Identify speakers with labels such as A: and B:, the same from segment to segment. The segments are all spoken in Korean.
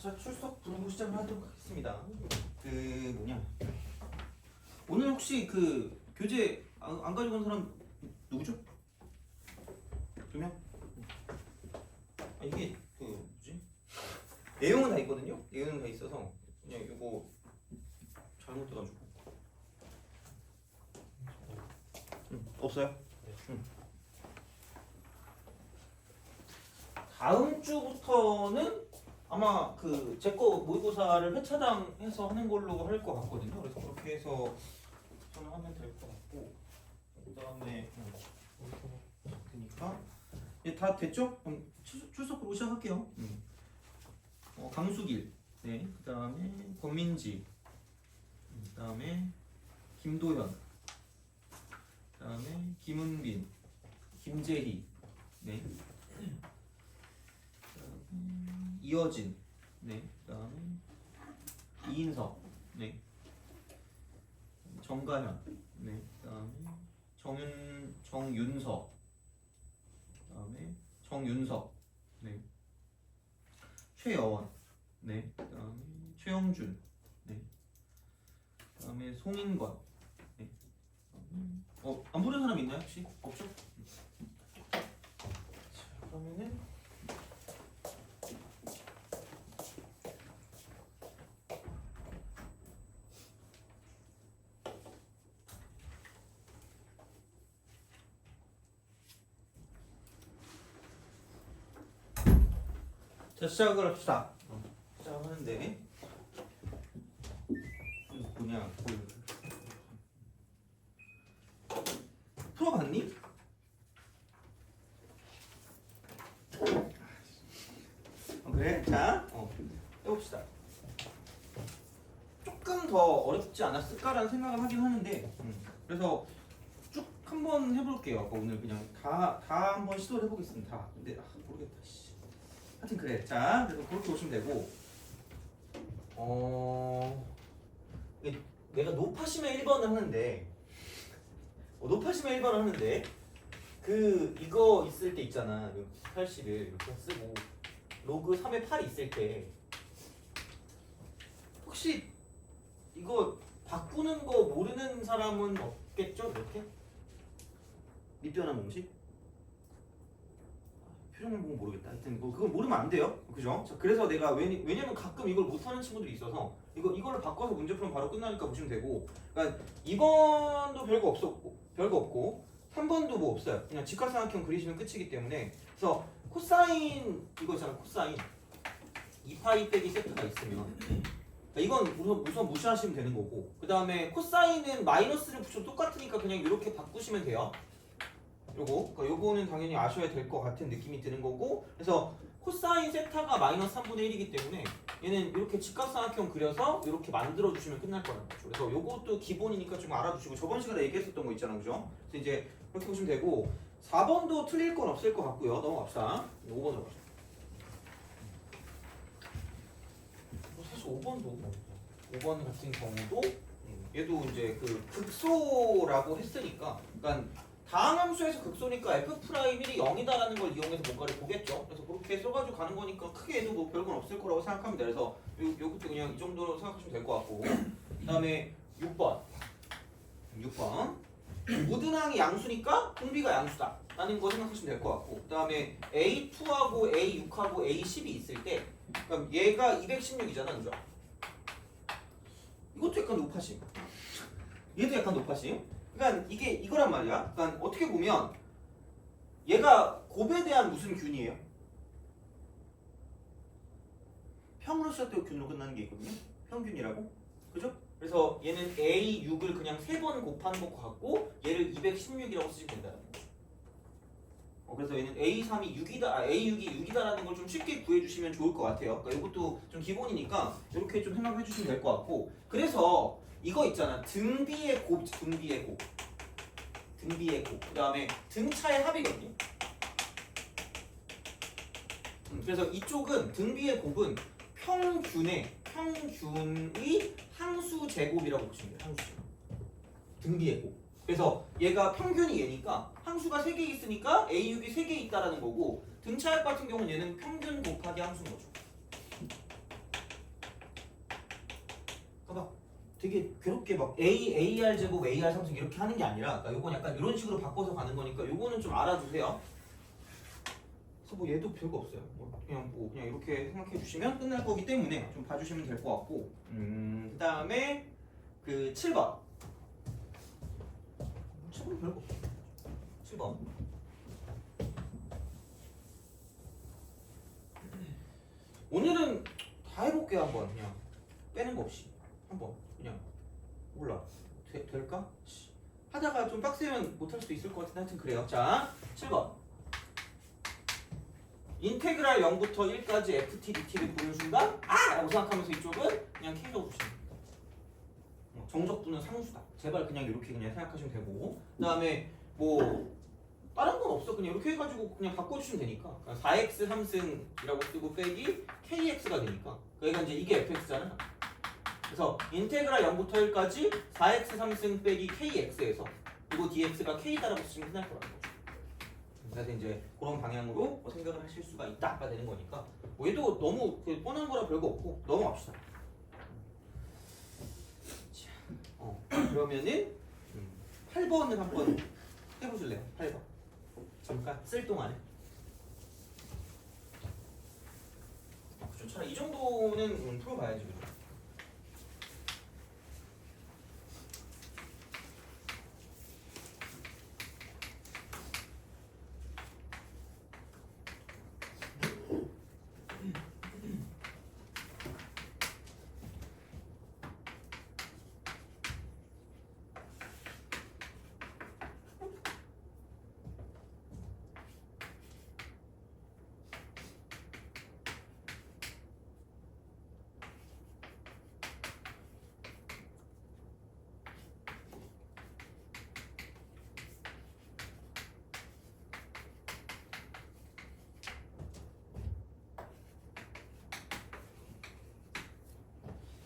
A: 자, 출석 분부 시작을 하도록 하겠습니다. 오늘 혹시 그 교재 안 가지고 온 사람 누구죠? 2명? 이게 그 뭐지? 내용은 다 있거든요. 내용은 다 있어서 그냥 이거 잘못돼가지고 없어요? 다음 주부터는 아마 그 제 거 모의고사를 회차당해서 하는 걸로 할 것 같거든요. 그래서 그렇게 해서 저는 하면 될 것 같고, 그 다음에 되니까 이제 다 됐죠? 그럼 출석으로 시작할게요. 강수길, 네, 그 다음에 권민지, 그 다음에 김도현, 그 다음에 김은빈, 김재희, 네. 이어진, 네, 그다음에 이인석, 네, 정가현, 네, 그다음에 정윤석, 그다음에 정윤석, 네, 최여원, 네, 그다음에 최영준, 네, 그다음에 송인권, 네, 안 부른 사람 있나요 혹시? 없죠? 자, 그러면은. 자, 시작을 합시다. 시작하는데 뭐냐, 풀어봤니? 그래? 자, 해봅시다. 조금 더 어렵지 않았을까라는 생각을 하긴 하는데, 그래서 쭉 한번 해볼게요. 오늘 그냥 다 한번 시도를 해보겠습니다. 근데 모르겠다. 하여튼 그래. 자, 그래서 그렇게 보시면 되고, 내가 높아시면 1번을 하는데, 높아시면 1번을 하는데, 이거 있을 때 있잖아. 80을 이렇게 쓰고, 로그 3의 8이 있을 때, 혹시 이거 바꾸는 거 모르는 사람은 없겠죠? 이렇게? 밑변환 공식? 표정을 보고 모르겠다. 하여튼 그건 모르면 안 돼요. 그죠? 자, 그래서 내가 왜냐면 가끔 이걸 못하는 친구들이 있어서 이거를 바꿔서 문제 풀면 바로 끝나니까 보시면 되고, 그러니까 2번도 별거 없고 3번도 뭐 없어요. 그냥 직각삼각형 그리시면 끝이기 때문에. 그래서 코사인 이거 있잖아. 코사인 2파이 빼기 세트가 있으면 이건 우선 무시하시면 되는 거고, 그 다음에 코사인은 마이너스를 붙여도 똑같으니까 그냥 이렇게 바꾸시면 돼요. 요거는 당연히 아셔야 될 것 같은 느낌이 드는 거고, 그래서 코사인 세타가 마이너스 3분의 1이기 때문에 얘는 이렇게 직각삼각형 그려서 이렇게 만들어 주시면 끝날 거라는 거죠. 그래서 요것도 기본이니까 좀 알아두시고, 저번 시간에 얘기했었던 거 있잖아, 그죠? 그래서 이제 그렇게 보시면 되고, 4번도 틀릴 건 없을 것 같고요. 넘어갑시다. 5번으로 갑시다. 사실 5번 같은 경우도 얘도 이제 극소라고 했으니까, 그러니까 다항함수에서 극소니까 f'1이 0이다라는 걸 이용해서 뭔가를 보겠죠. 그래서 그렇게 써가지고 가는 거니까 크게 해도 뭐 별건 없을 거라고 생각합니다. 그래서 요것도 그냥 이 정도로 생각하시면 될 것 같고, 그 다음에 6번 모든 항이 양수니까 공비가 양수다 라는 거 생각하시면 될 것 같고, 그 다음에 A2하고 A6하고 A10이 있을 때, 그럼 얘가 216이잖아, 그죠? 이것도 약간 높아심, 얘도 약간 높아심. 그러니까 이게 이거란 말이야. 그러니까 어떻게 보면 얘가 곱에 대한 무슨 균이에요? 평으로 시작되고 균으로 끝나는 게 있거든요. 평균이라고. 그죠? 그래서 얘는 A6을 그냥 3번 곱하는 것 같고, 얘를 216이라고 쓰시면 된다는 거죠. 그래서 얘는 A3이 6이다, A6이 6이다라는 걸 좀 쉽게 구해주시면 좋을 것 같아요. 그러니까 이것도 좀 기본이니까 이렇게 좀 생각해 주시면 될 것 같고, 그래서 이거 있잖아. 등비의 곱, 그 다음에 등차의 합이거든요. 그래서 이쪽은 등비의 곱은 평균의 항수 제곱이라고 보시면 돼요. 항수 제곱. 등비의 곱. 그래서 얘가 평균이 얘니까 항수가 3개 있으니까 A6이 3개 있다라는 거고, 등차합 같은 경우는 얘는 평균 곱하기 항수인 거죠. 되게 괴롭게 막 AR 제곱 AR 3승 이렇게 하는 게 아니라 그러니까 요건 약간 이런 식으로 바꿔서 가는 거니까 요거는 좀 알아두세요. 그래서 뭐 얘도 별거 없어요. 뭐 그냥 이렇게 생각해 주시면 끝날 거기 때문에 좀 봐주시면 될 것 같고 그다음에 그 7번 7번 별거 없어. 7번 오늘은 다 해볼게요. 한번 그냥 빼는 거 없이 한번 그냥 몰라 될까? 하다가 좀 빡세면 못할 수도 있을 것 같은데 하여튼 그래요. 자 7번 인테그랄 0부터 1까지 ft dt를 보는 순간 아! 라고 생각하면서 이쪽은 그냥 k라고 보시면 돼요. 정적분은 상수다. 제발 그냥 이렇게 그냥 생각하시면 되고 그 다음에 뭐 다른 건 없어. 그냥 이렇게 해가지고 그냥 바꿔주시면 되니까 4x 3승이라고 쓰고 빼기 kx가 되니까 그러니까 이제 이게 fx잖아. 그래서 인테그랄 0부터 1까지 4x 3승 빼기 kx에서 그리고 dx가 k다라고 쓰시면 끝날 거라는 거죠. 그래서 이제 그런 방향으로 생각을 하실 수가 있다가 되는 거니까 뭐 얘도 너무 뻔한 거라 별거 없고 넘어갑시다. 그러면은 8번을 한번 해보실래요? 8번 잠깐 쓸 동안에 그쵸 차라리 이 정도는 풀어봐야지 그죠?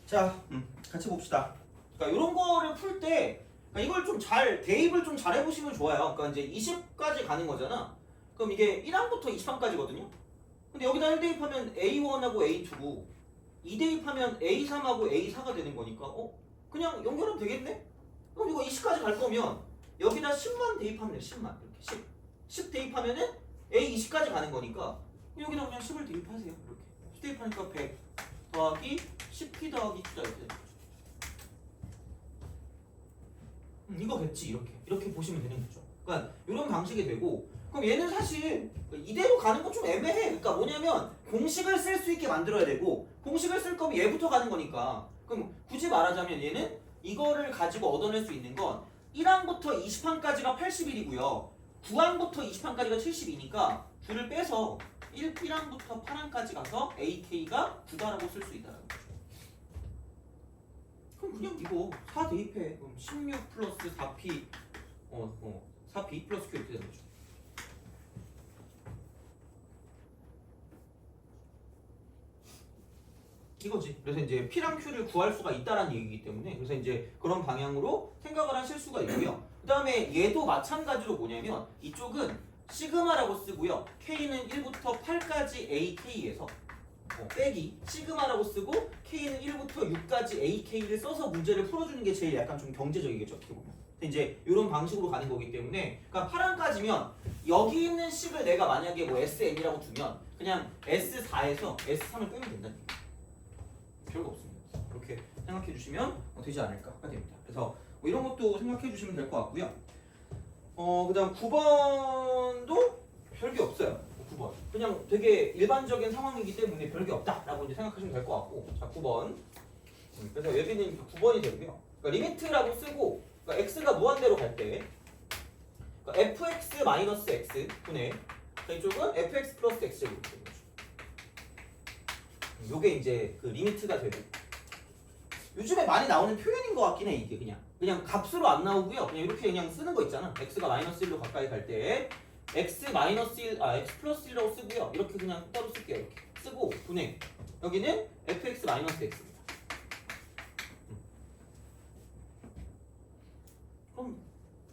A: 자, 같이 봅시다. 그러니까 이런 거를 풀 때 이걸 좀 잘 대입을 좀 잘 해보시면 좋아요. 그러니까 이제 20까지 가는 거잖아. 그럼 이게 1항부터 20항까지거든요. 근데 여기다 1 대입하면 A1하고 A2고 2 대입하면 A3하고 A4가 되는 거니까 그냥 연결하면 되겠네? 그럼 이거 20까지 갈 거면 여기다 10만 대입하면 돼. 10만 이렇게 10 대입하면은 A20까지 가는 거니까 여기다 그냥 10을 대입하세요. 이렇게 10 대입하니까 100 더하기 10p 더하기 2다 이렇게 되는 거죠. 이거겠지 이렇게 보시면 되는 거죠. 그러니까 이런 방식이 되고 그럼 얘는 사실 이대로 가는 건 좀 애매해. 그러니까 뭐냐면 공식을 쓸 수 있게 만들어야 되고 공식을 쓸 거면 얘부터 가는 거니까 그럼 굳이 말하자면 얘는 이거를 가지고 얻어낼 수 있는 건 1항부터 20항까지가 81이고요 9항부터 20항까지가 72니까 9를 빼서 1항부터 8항까지 가서 AK가 9다라고 쓸 수 있다는 거죠. 그럼 그냥 이거 4 대입해. 그럼 16 플러스 4p 4p 플러스 q 이렇게 되는 거죠. 이거지. 그래서 이제 P랑 Q를 구할 수가 있다라는 얘기이기 때문에 그래서 이제 그런 방향으로 생각을 하실 수가 있고요. 그 다음에 얘도 마찬가지로 뭐냐면 이쪽은 시그마라고 쓰고요. K는 1부터 8까지 AK에서 빼기 시그마라고 쓰고 K는 1부터 6까지 AK를 써서 문제를 풀어주는 게 제일 약간 좀 경제적이겠죠. 어떻게 보면. 이제 이런 방식으로 가는 거기 때문에 그러니까 8항까지면 여기 있는 식을 내가 만약에 뭐 SN이라고 두면 그냥 S4에서 S3을 빼면 된다는 얘기예요. 별거 없습니다. 그렇게 생각해 주시면 되지 않을까가 됩니다. 그래서 뭐 이런 것도 생각해 주시면 될 것 같고요. 그 다음 9번도 별게 없어요. 9번. 그냥 되게 일반적인 상황이기 때문에 별게 없다라고 이제 생각하시면 될 것 같고. 자, 9번. 그래서 여기는 9번이 되고요. 그러니까 리미트라고 쓰고, 그러니까 x가 무한대로 갈 때, 그러니까 fx-x 분의, 그러니까 이쪽은 fx 플러스 x제곱 되는 거죠. 요게 이제 그 리미트가 되고. 요즘에 많이 나오는 표현인 것 같긴 해, 이게 그냥 값으로 안 나오고요. 그냥 이렇게 그냥 쓰는 거 있잖아. x가 마이너스 1로 가까이 갈 때 x 마이너스 1, x 플러스 1라고 쓰고요. 이렇게 그냥 따로 쓸게요. 이렇게 쓰고 분해. 여기는 fx 마이너스 x입니다. 그럼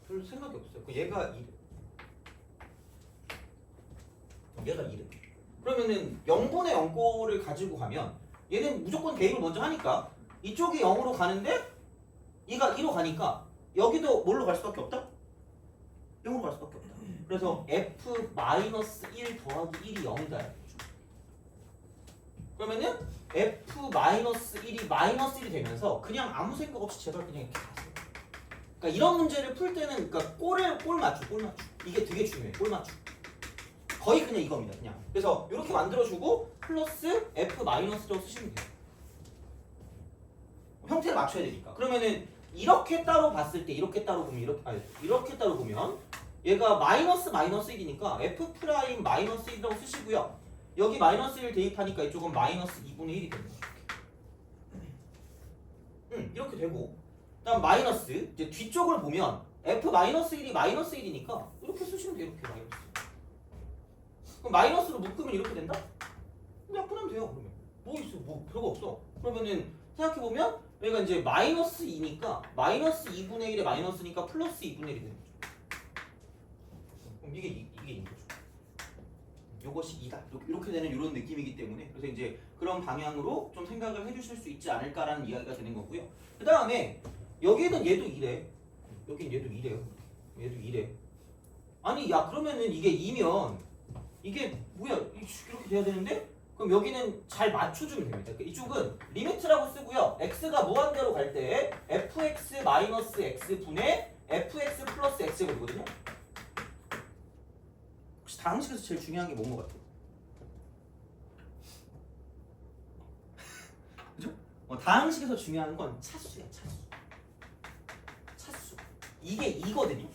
A: 별 생각이 없어요. 얘가 2래. 얘가 2래. 그러면은 0분의 0꼴을 가지고 가면 얘는 무조건 대입을 먼저 하니까 이쪽이 0으로 가는데 2가 2로 가니까 여기도 뭘로 갈 수밖에 없다? 0으로 갈 수밖에 없다. 그래서 f-1 더하기 1이 0이다. 그러면은 f-1이 -1이 되면서 그냥 아무 생각 없이 제발 그냥 이렇게 가세요. 그러니까 이런 문제를 풀 때는 그러니까 골 맞추. 이게 되게 중요해. 골 맞추. 거의 그냥 이겁니다. 그냥. 그래서 이렇게 만들어주고 플러스 f-라고 쓰시면 돼요. 형태를 맞춰야 되니까. 그러면은 이렇게 따로 봤을 때 이렇게 따로 보면 이렇게 따로 보면 얘가 -1이니까 f'-1이라고 쓰시고요. 여기 -1 대입하니까 이쪽은 -2분의 1이 됩니다. 이렇게 되고 그다음 마이너스 이제 뒤쪽을 보면 f-1이 -1이니까 이렇게 쓰시면 돼요. 이렇게 마이너스. 그럼 마이너스로 묶으면 이렇게 된다? 그냥 끊으면 돼요. 그러면 뭐 있어? 뭐 별거 없어. 그러면은 생각해 보면 여기가 이제 -2니까 -2분의 1에 마이너스니까 플러스 2분의 1이 되는 거죠. 그럼 이게 인 거죠. 요것이 2다. 이렇게 되는 이런 느낌이기 때문에 그래서 이제 그런 방향으로 좀 생각을 해주실 수 있지 않을까라는 이야기가 되는 거고요. 그 다음에 여기는 얘도 2래. 여긴 얘도 2래요. 얘도 2래. 아니 야 그러면은 이게 2면 이게 뭐야 이렇게 돼야 되는데 그럼 여기는 잘 맞춰주면 됩니다. 이쪽은 리미트라고 쓰고요. x가 무한대로 갈 때 fx-x 분의 fx 플러스 x가 되거든요. 혹시 다항식에서 제일 중요한 게 뭔 것 같아요? 그죠? 다항식에서 중요한 건 차수야, 차수. 이게 2거든요.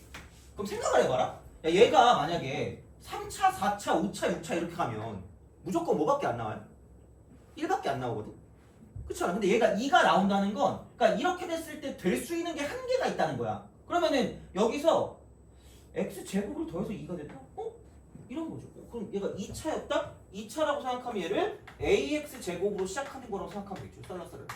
A: 그럼 생각을 해봐라. 야, 얘가 만약에 3차, 4차, 5차, 6차 이렇게 가면 무조건 뭐밖에 안 나와요? 1밖에 안 나오거든. 그렇죠? 근데 얘가 2가 나온다는 건 그러니까 이렇게 됐을 때 될 수 있는 게 한계가 있다는 거야. 그러면은 여기서 x제곱으로 더해서 2가 됐다? 이런 거죠. 그럼 얘가 2차였다? 2차라고 생각하면 얘를 ax제곱으로 시작하는 거라고 생각하면 되겠죠. 살라스를.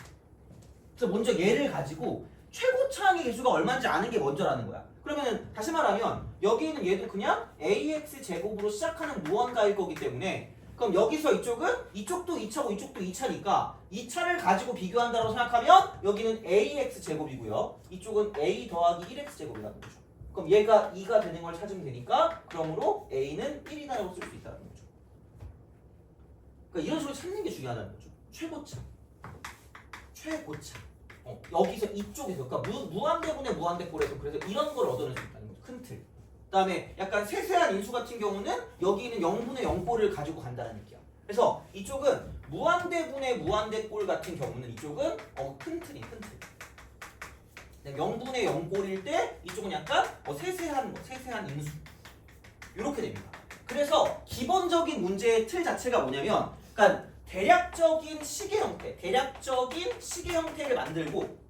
A: 그래서 먼저 얘를 가지고 최고차항의 개수가 얼마인지 아는 게 먼저라는 거야. 그러면 다시 말하면 여기 있는 얘도 그냥 ax제곱으로 시작하는 무언가일 거기 때문에 그럼 여기서 이쪽도 2차고 이쪽도 2차니까 2차를 가지고 비교한다고 생각하면 여기는 ax제곱이고요. 이쪽은 a 더하기 1x제곱이라는 거죠. 그럼 얘가 2가 되는 걸 찾으면 되니까 그러므로 a는 1이다라고 쓸 수 있다는 거죠. 그러니까 이런 식으로 찾는 게 중요하다는 거죠. 최고차. 여기서 이쪽에서 그러니까 무한대분의 무한대꼴에서 그래서 이런 걸 얻어낼 수 있다는 거죠. 큰 틀. 그다음에 약간 세세한 인수 같은 경우는 여기 있는 0분의 0꼴을 가지고 간다는 얘기야. 그래서 이쪽은 무한대분의 무한대꼴 같은 경우는 이쪽은 큰 틀이. 0분의 0꼴일 때 이쪽은 약간 세세한 인수 이렇게 됩니다. 그래서 기본적인 문제의 틀 자체가 뭐냐면 그러니까 대략적인 시계 형태를 만들고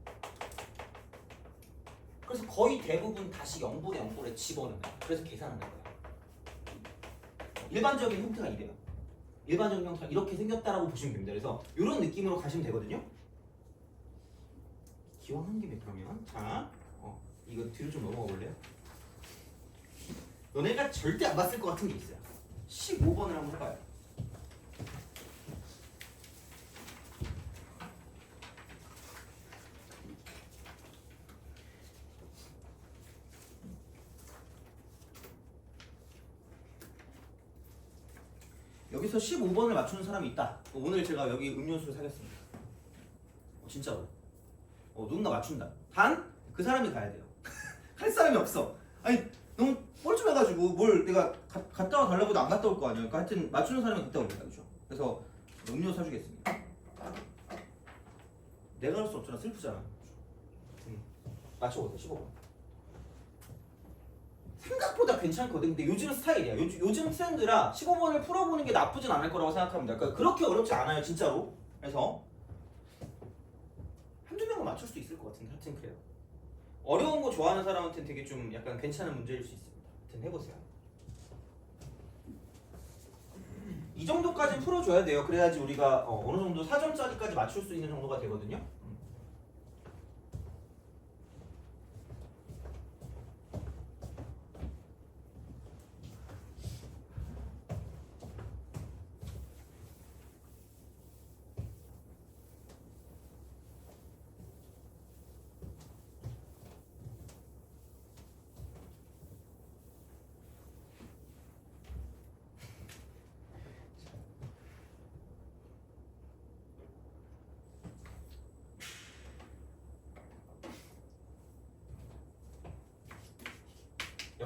A: 그래서 거의 대부분 다시 0분의 0꼴에 집어넣는 거야. 그래서 계산하는 거야. 일반적인 형태가 이래요. 일반적인 형태가 이렇게 생겼다라고 보시면 됩니다. 그래서 이런 느낌으로 가시면 되거든요. 기왕 한 김에 그러면 자 이거 뒤로 좀 넘어가 볼래요? 너네가 절대 안 봤을 것 같은 게 있어요. 15번을 한번 해봐요. 여기서 15번을 맞추는 사람이 있다. 오늘 제가 여기 음료수를 사겠습니다. 진짜로. 누군가 맞춘다. 단 그 사람이 가야 돼요. 할 사람이 없어. 아니 너무 뻘쭘해가지고 뭘 내가 갔다 와 달라고도 안 갔다 올 거 아니에요. 그러니까 하여튼 맞추는 사람이 갔다 옵니다. 그렇죠? 그래서 음료 사주겠습니다. 내가 할 수 없잖아. 슬프잖아. 맞춰보세요. 15번. 생각보다 괜찮거든. 근데 요즘 스타일이야. 요즘 트렌드라 15번을 풀어보는 게 나쁘진 않을 거라고 생각합니다. 그러니까 그렇게 어렵지 않아요. 진짜로. 그래서 한두 명은 맞출 수 있을 것 같은데 하여튼 그래요. 어려운 거 좋아하는 사람한테는 되게 좀 약간 괜찮은 문제일 수 있습니다. 하여튼 해보세요. 이 정도까지 풀어줘야 돼요. 그래야지 우리가 어느 정도 4점짜리까지 맞출 수 있는 정도가 되거든요.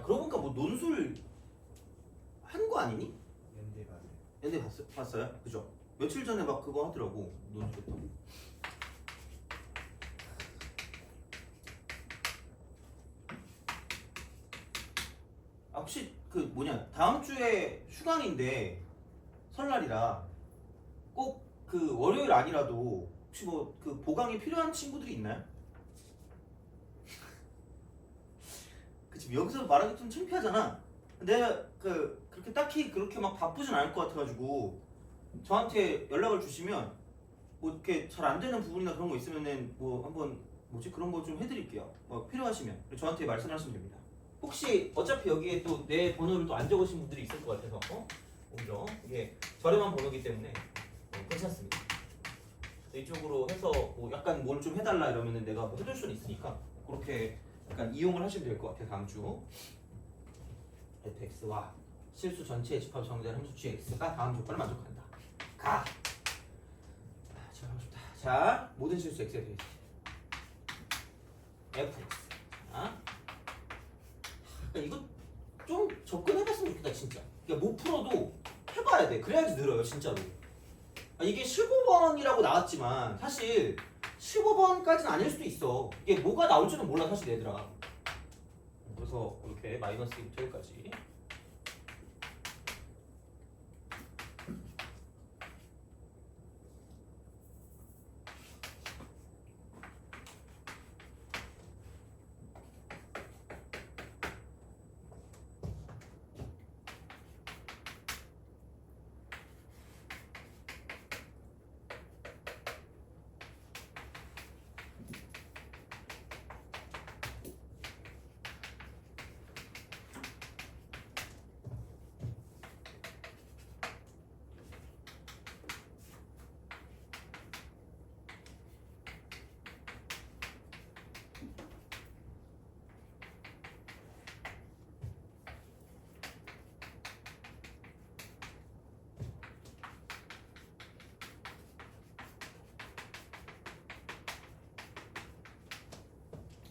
A: 그러고 보니까 뭐 논술 한 거 아니니?
B: 연대 봤어요.
A: 연대 봤어요? 그죠? 며칠 전에 막 그거 하더라고 논술했다고. 아 혹시 그 뭐냐 다음 주에 휴강인데 설날이라 꼭 그 월요일 아니라도 혹시 뭐 그 보강이 필요한 친구들이 있나요? 그치 여기서 말하기 좀 창피하잖아. 내가 그렇게 딱히 그렇게 막 바쁘진 않을 것 같아가지고 저한테 연락을 주시면 뭐 이렇게 잘 안 되는 부분이나 그런 거 있으면은 뭐 한번 뭐지 그런 거 좀 해드릴게요. 뭐 필요하시면 저한테 말씀하시면 됩니다. 혹시 어차피 여기에 또 내 번호를 또 안 적으신 분들이 있을 것 같아서 오히려 이게 저렴한 번호기 때문에 괜찮습니다. 이쪽으로 해서 뭐 약간 뭘 좀 해달라 이러면은 내가 뭐 해줄 수는 있으니까 그렇게 약간 이용을 하시면 될 것 같아요. 다음 주 fx와 실수 전체의 집합 정의된 함수 gx가 다음 조건을 만족한다. 가. 잘 하고 싶다. 자, 모든 실수 x에 대해 fx. 자, 이거 좀 접근해봤으면 좋겠다 진짜. 그러니까 못 풀어도 해봐야 돼. 그래야지 늘어요 진짜로. 이게 15번이라고 나왔지만 사실 15번까지는 아닐 수도 있어. 이게 뭐가 나올지는 몰라 사실 얘들아. 그래서 이렇게 마이너스 2부터 여기까지.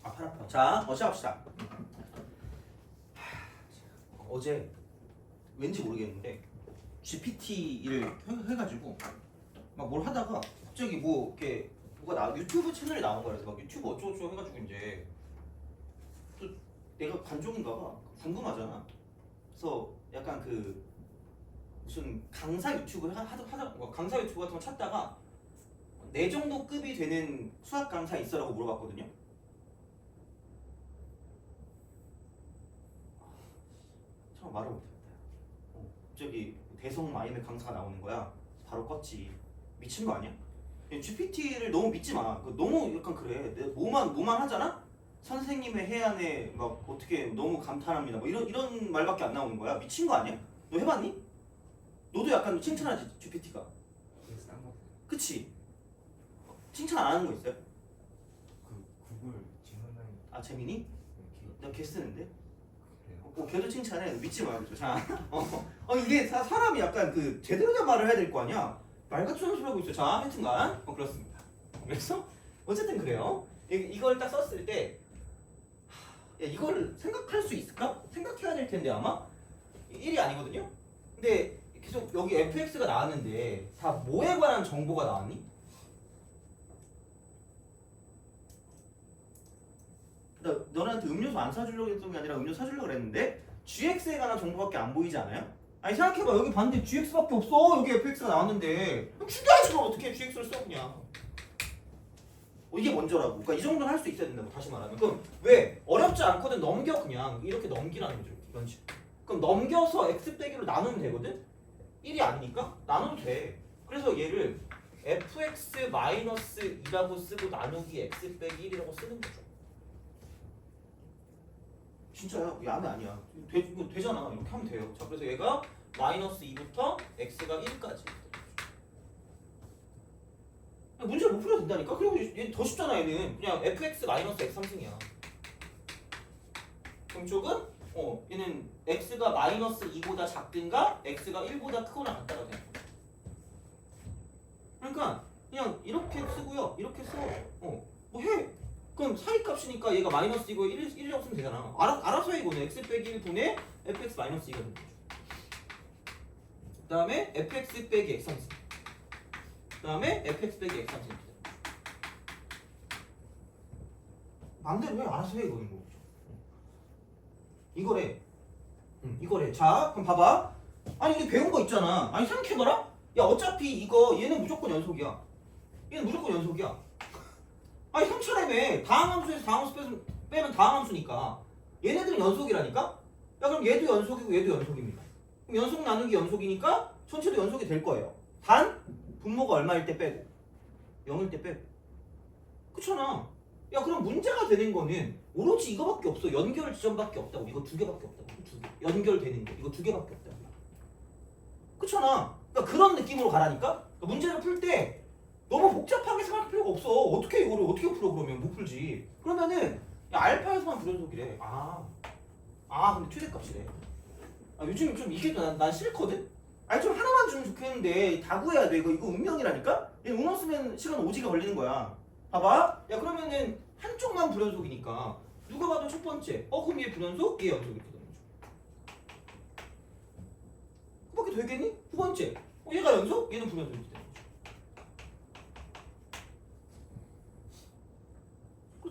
A: 팔 아파. 자, 시작합시다. 어제 왠지 모르겠는데 GPT를 해가지고 막 뭘 하다가 갑자기 뭐 이렇게 뭐가 유튜브 채널에 나온 거라서 막 유튜브 어쩌고저쩌고 해가지고 이제 또 내가 관종인가 봐 궁금하잖아. 그래서 약간 그 무슨 강사 유튜브 강사 유튜브 같은 거 찾다가 내 정도 급이 되는 수학 강사 있어라고 물어봤거든요. 말을 못했다. 갑자기 대성 마임의 강사가 나오는 거야. 바로 껐지. 미친 거 아니야? GPT를 너무 믿지 마. 너무 약간 그래. 내가 뭐만 하잖아? 선생님의 해안에 막 어떻게 너무 감탄합니다. 뭐 이런 말밖에 안 나오는 거야. 미친 거 아니야? 너 해봤니? 너도 약간 칭찬하지 GPT가.
B: 그래서 딴 거.
A: 그치? 칭찬 안 하는 거 있어요?
B: 그 구글 지문라인.
A: 아 재민이? 나 걔 쓰는데?
B: 그래요?
A: 걔도 칭찬해. 믿지 말고. 자, 이게 사람이 약간 그 제대로 된 말을 해야 될 거 아니야. 말 같은 소리 하고 있어. 자, 하여튼간 그렇습니다. 그래서 어쨌든 그래요. 이걸 딱 썼을 때 이걸 생각할 수 있을까? 생각해야 될 텐데 아마 1이 아니거든요. 근데 계속 여기 fx가 나왔는데 다 뭐에 관한 정보가 나왔니? 너네한테 음료수 안 사주려고 했던 게 아니라 음료수 사주려고 그랬는데 gx에 관한 정보밖에 안 보이지 않아요? 아니 생각해봐. 여기 봤는데 gx밖에 없어. 여기 fx가 나왔는데 죽여야지. 그럼 어떻게 gx를 써 그냥. 이게 먼저라고. 그러니까 이 정도는 할 수 있어야 된다고. 다시 말하면 그럼 왜 어렵지 않거든. 넘겨. 그냥 이렇게 넘기라는 거죠. 이런 식으로. 그럼 넘겨서 x 빼기로 나누면 되거든. 1이 아니니까 나눠도 돼. 그래서 얘를 fx-2라고 쓰고 나누기 x 빼기 1이라고 쓰는 거죠. 진짜야. 야매 아니야. 되잖아. 이렇게 하면 돼요. 자, 그래서 얘가 마이너스 2부터 x가 1까지. 문제를 못 풀어도 된다니까? 그리고 얘 더 쉽잖아. 얘는 그냥 fx 마이너스 x 3승이야. 그럼 쪽은 얘는 x가 마이너스 2보다 작든가 x가 1보다 크거나 같다가 돼. 그러니까 그냥 이렇게 쓰고요. 이렇게 써. 뭐 해. 그럼 사이값이니까 얘가 마이너스 이거 1이라고 쓰면 되잖아. 알아서 해 이거는. x 빼기 1분의 fx 마이너스 2가 되는 거죠. 그 다음에 fx 빼기 x 3 그 다음에 fx 빼기 x 3 마음대로 왜 알아서 해 이거는 뭐. 이거래. 이거래. 자 그럼 봐봐. 아니 우리 배운 거 있잖아. 아니 생각해봐라. 야 어차피 이거 얘는 무조건 연속이야. 얘는 무조건 연속이야. 아니 3차례매 다항함수에서 다항함수 빼면 다항함수니까 얘네들은 연속이라니까? 야 그럼 얘도 연속이고 얘도 연속입니다. 그럼 연속 나누기 연속이니까 전체도 연속이 될 거예요. 단 분모가 얼마일 때 빼고 0일 때 빼고. 그렇잖아. 야 그럼 문제가 되는 거는 오로지 이거밖에 없어. 연결 지점밖에 없다고. 이거 두 개밖에 없다고. 두 개. 연결되는 거 이거 두 개밖에 없다고. 그렇잖아. 그러니까 그런 느낌으로 가라니까? 그러니까 문제를 풀 때 너무 복잡하게 생각할 필요가 없어. 어떻게 이거를 어떻게 풀어 그러면 못 풀지. 그러면은 야, 알파에서만 불연속이래. 근데 최대값이래. 요즘 좀 이게 난 싫거든. 아니 좀 하나만 주면 좋겠는데 다 구해야 돼. 이거 운명이라니까. 얘 운명 쓰면 시간 오지게 걸리는 거야. 봐봐. 야 그러면은 한쪽만 불연속이니까 누가 봐도 첫 번째. 그럼 얘 불연속, 얘 연속 이렇게 되는 거죠. 그밖에 되겠니? 두 번째. 얘가 연속, 얘는 불연속 이렇게 되는 거죠.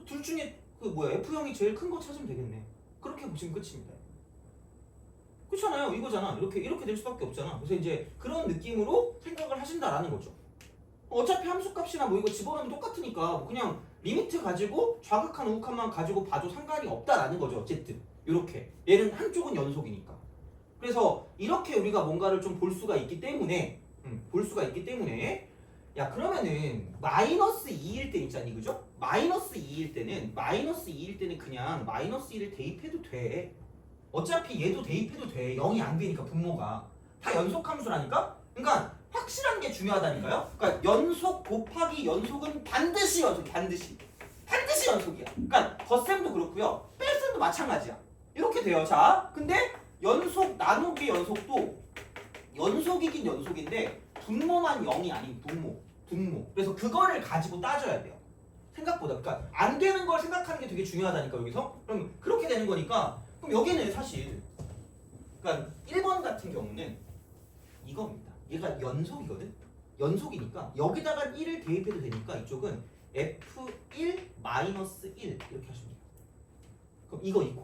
A: 둘 중에 F형이 제일 큰 거 찾으면 되겠네. 그렇게 보시면 끝입니다. 그렇잖아요. 이거잖아. 이렇게 될 수밖에 없잖아. 그래서 이제 그런 느낌으로 생각을 하신다라는 거죠. 어차피 함수값이나 이거 집어넣으면 똑같으니까 그냥 리미트 가지고 좌극한 우극한만 가지고 봐도 상관이 없다라는 거죠. 어쨌든 이렇게 얘는 한쪽은 연속이니까. 그래서 이렇게 우리가 뭔가를 좀 볼 수가 있기 때문에 야 그러면은 마이너스 2일 때 있잖니 그죠? 마이너스 2일 때는 그냥 마이너스 1을 대입해도 돼. 어차피 얘도 대입해도 돼. 0이 안 되니까 분모가 다 연속함수라니까. 그러니까 확실한 게 중요하다니까요. 그러니까 연속 곱하기 연속은 반드시 연속이 반드시 연속이야. 그러니까 덧셈도 그렇고요. 뺄셈도 마찬가지야. 이렇게 돼요. 자, 근데 연속 나누기 연속도 연속이긴 연속인데 분모만 0이 아닌 분모. 그래서 그거를 가지고 따져야 돼요. 생각보다. 그러니까 안 되는 걸 생각하는 게 되게 중요하다니까 여기서. 그럼 그렇게 되는 거니까 그럼 여기는 사실 그러니까 1번 같은 경우는 이겁니다. 얘가 연속이거든. 연속이니까 여기다가 1을 대입해도 되니까 이쪽은 F1 마이너스 1 이렇게 하시면 돼요. 그럼 이거 이퀄.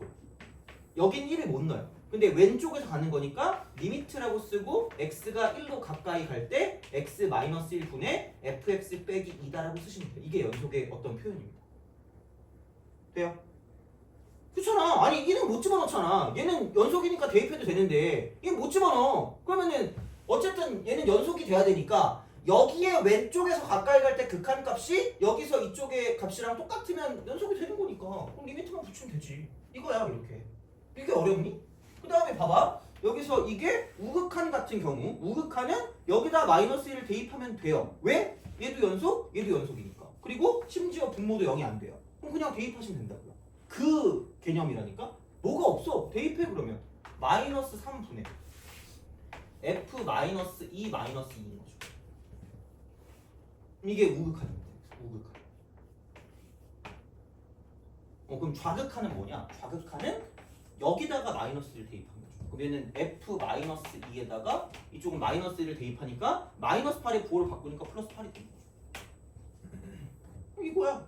A: 여긴 1을 못 넣어요. 근데 왼쪽에서 가는 거니까 리미트라고 쓰고 x가 1로 가까이 갈 때 x 마이너스 1분의 fx 빼기 2다라고 쓰시면 돼요. 이게 연속의 어떤 표현입니다. 돼요? 그렇잖아. 아니 1은 못 집어넣잖아. 얘는 연속이니까 대입해도 되는데 얘는 못 집어넣어. 그러면은 어쨌든 얘는 연속이 돼야 되니까 여기에 왼쪽에서 가까이 갈 때 극한값이 여기서 이쪽의 값이랑 똑같으면 연속이 되는 거니까 그럼 리미트만 붙이면 되지. 이거야 이렇게. 이게 어렵니? 그 다음에 봐봐. 여기서 이게 우극한 같은 경우 우극한은 여기다 마이너스 1을 대입하면 돼요. 왜? 얘도 연속, 얘도 연속이니까. 그리고 심지어 분모도 0이 안 돼요. 그럼 그냥 대입하시면 된다고요. 그 개념이라니까? 뭐가 없어. 대입해 그러면. 마이너스 3분의 f 마이너스 2 마이너스 2인 거죠. 이게 우극한입니다. 우극한. 그럼 좌극한은 뭐냐? 좌극한은 여기다가 마이너스를 대입한 거죠. 그럼 얘는 f 마이너스 2에다가 이쪽은 마이너스 1을 대입하니까 마이너스 8에 9를 바꾸니까 플러스 8이 되는 거죠. 이거야.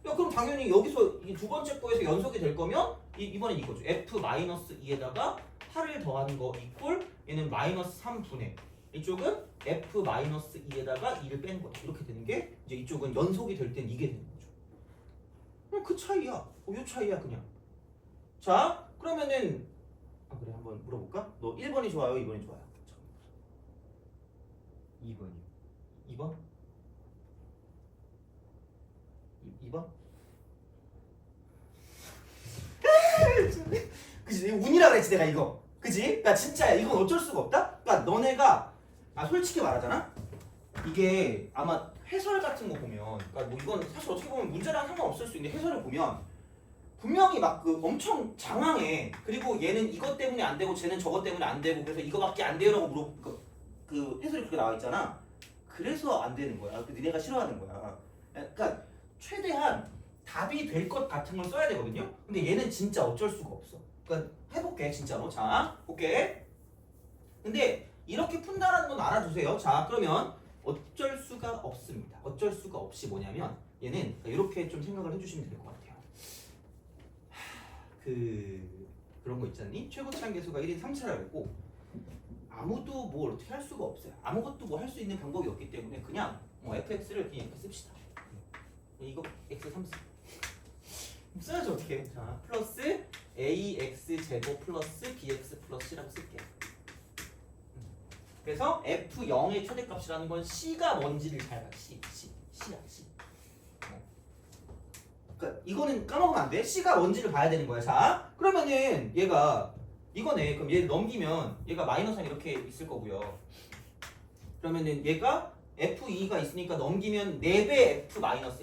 A: 야 그럼 당연히 여기서 이 두 번째 거에서 연속이 될 거면 이번엔 이거죠. f 마이너스 2에다가 8을 더하는 거 이퀄 얘는 마이너스 3분의 이쪽은 f 마이너스 2에다가 2를 뺀 거죠. 이렇게 되는 게 이제 이쪽은 연속이 될 땐 이게 되는 거죠. 그냥 그 차이야. 요 차이야 그냥. 자 그러면은 그래 한번 물어볼까? 너 1번이 좋아요? 2번이 좋아요?
B: 2번이요.
A: 2번? 2번? 그치 운이라 그랬지 내가 이거 그치? 그러니까 진짜 이건 어쩔 수가 없다? 그러니까 너네가 솔직히 말하잖아? 이게 아마 해설 같은 거 보면 그러니까 뭐 이건 사실 어떻게 보면 문제랑 상관없을 수 있는데 해설을 보면 분명히 막 그 엄청 장황해. 그리고 얘는 이것 때문에 안 되고 쟤는 저것 때문에 안 되고 그래서 이거밖에 안 돼요라고 그 해설이 그렇게 나와 있잖아. 그래서 안 되는 거야. 그 니네가 싫어하는 거야. 그러니까 최대한 답이 될 것 같은 걸 써야 되거든요. 근데 얘는 진짜 어쩔 수가 없어. 그러니까 해볼게 진짜로. 자, 볼게. 근데 이렇게 푼다라는 건 알아두세요. 자, 그러면 어쩔 수가 없습니다. 어쩔 수가 없이 뭐냐면 얘는 이렇게 좀 생각을 해주시면 될 것 같아요. 그런 거 있잖니? 최고치 한계수가 1인 3차라고 했고 아무도 뭘 어떻게 할 수가 없어요. 아무것도 뭐 할 수 있는 방법이 없기 때문에 그냥 fx를 그냥 이렇게 씁시다. 이거 x 3 써야지 어떻게? 자, 플러스 ax 제곱 플러스 bx 플러스 c라고 쓸게요. 그래서 f0의 최대값이라는 건 c가 뭔지를 잘 봐. c야 c. 그러니까 이거는 까먹으면 안 돼. c가 뭔지를 봐야 되는 거야. 자, 그러면은 얘가 이거네. 그럼 얘를 넘기면 얘가 마이너스 이렇게 있을 거고요. 그러면은 얘가 f2가 있으니까 넘기면 4배 f 마이너스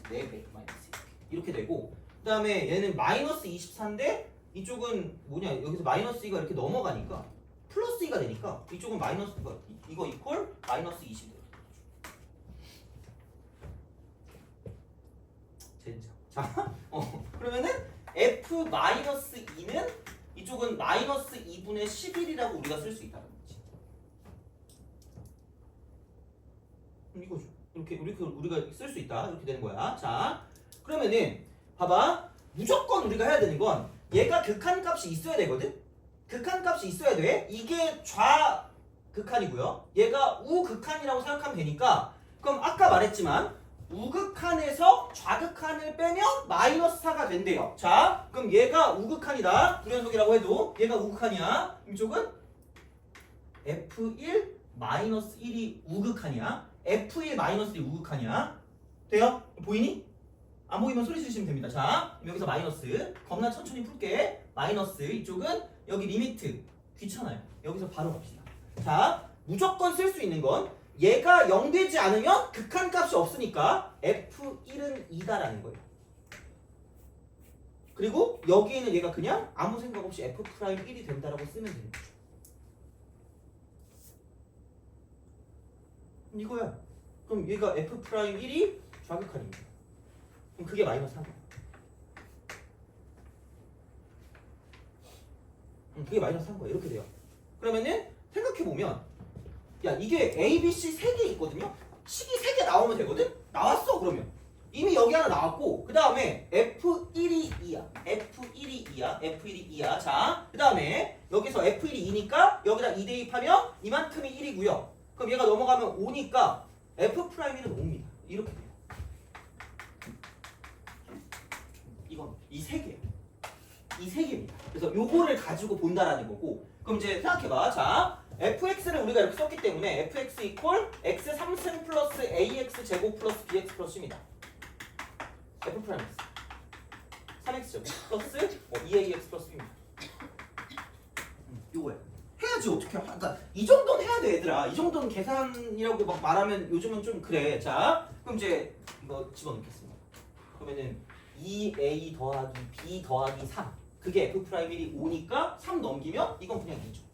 A: 4배 마이너스 이렇게 되고, 그 다음에 얘는 마이너스 24인데 이쪽은 뭐냐, 여기서 마이너스 2가 이렇게 넘어가니까 플러스 2가 되니까 이쪽은 마이너스 이거 이퀄 마이너스 20 돼요. 젠장. 자, 그러면은 f 마이너스 2는 이쪽은 마이너스 2분의 11이라고 우리가 쓸 수 있다는 거지. 이거죠. 이렇게 우리가 쓸 수 있다. 이렇게 되는 거야. 자, 그러면은 봐봐. 무조건 우리가 해야 되는 건 얘가 극한값이 있어야 되거든. 극한값이 있어야 돼. 이게 좌극한이고요. 얘가 우극한이라고 생각하면 되니까, 그럼 아까 말했지만 우극한에서 좌극한을 빼면 마이너스 4가 된대요. 자, 그럼 얘가 우극한이다. 불연속이라고 해도 얘가 우극한이야. 이쪽은 F1 마이너스 1이 우극한이야. F1 마이너스 1이 우극한이야. 돼요? 보이니? 안 보이면 소리 지르시면 됩니다. 자, 여기서 마이너스. 겁나 천천히 풀게. 마이너스. 이쪽은 여기 리미트. 귀찮아요. 여기서 바로 갑시다. 자, 무조건 쓸 수 있는 건 얘가 0 되지 않으면 극한값이 없으니까 F1은 2다라는 거예요. 그리고 여기에는 얘가 그냥 아무 생각 없이 F'1이 된다라고 쓰면 되는 거죠. 이거야. 그럼 얘가 F'1이 좌극한입니다. 그럼 그게 마이너스 3이야. 그게 마이너스 3 거야. 이렇게 돼요. 그러면은 생각해보면 야, 이게 A, B, C 3개 있거든요? 식이 3개 나오면 되거든? 나왔어, 그러면. 이미 여기 하나 나왔고, 그 다음에 F1이 2야. F1이 2야. F1이 2야. 자, 그 다음에 여기서 F1이 2니까 여기다 2 대입하면 이만큼이 1이고요. 그럼 얘가 넘어가면 5니까 F'는 5입니다. 이렇게 돼요. 이건 이 3개. 이 3개입니다. 그래서 요거를 가지고 본다라는 거고, 그럼 이제 생각해봐. 자, fx를 우리가 이렇게 썼기 때문에 fx 이퀄 x 3승 플러스 ax 제곱 플러스 bx 플러스 c입니다. f 프라임스 3x 제곱 플러스 2ax 플러스 b입니다. 요거야. 해야지 어떻게. 그러니까 이 정도는 해야 돼, 얘들아. 이 정도는 계산이라고 막 말하면 요즘은 좀 그래. 자, 그럼 이제 이거 집어넣겠습니다. 그러면은 2a 더하기 b 더하기 3, 그게 f 프라임이 5니까 3 넘기면 이건 그냥 2죠.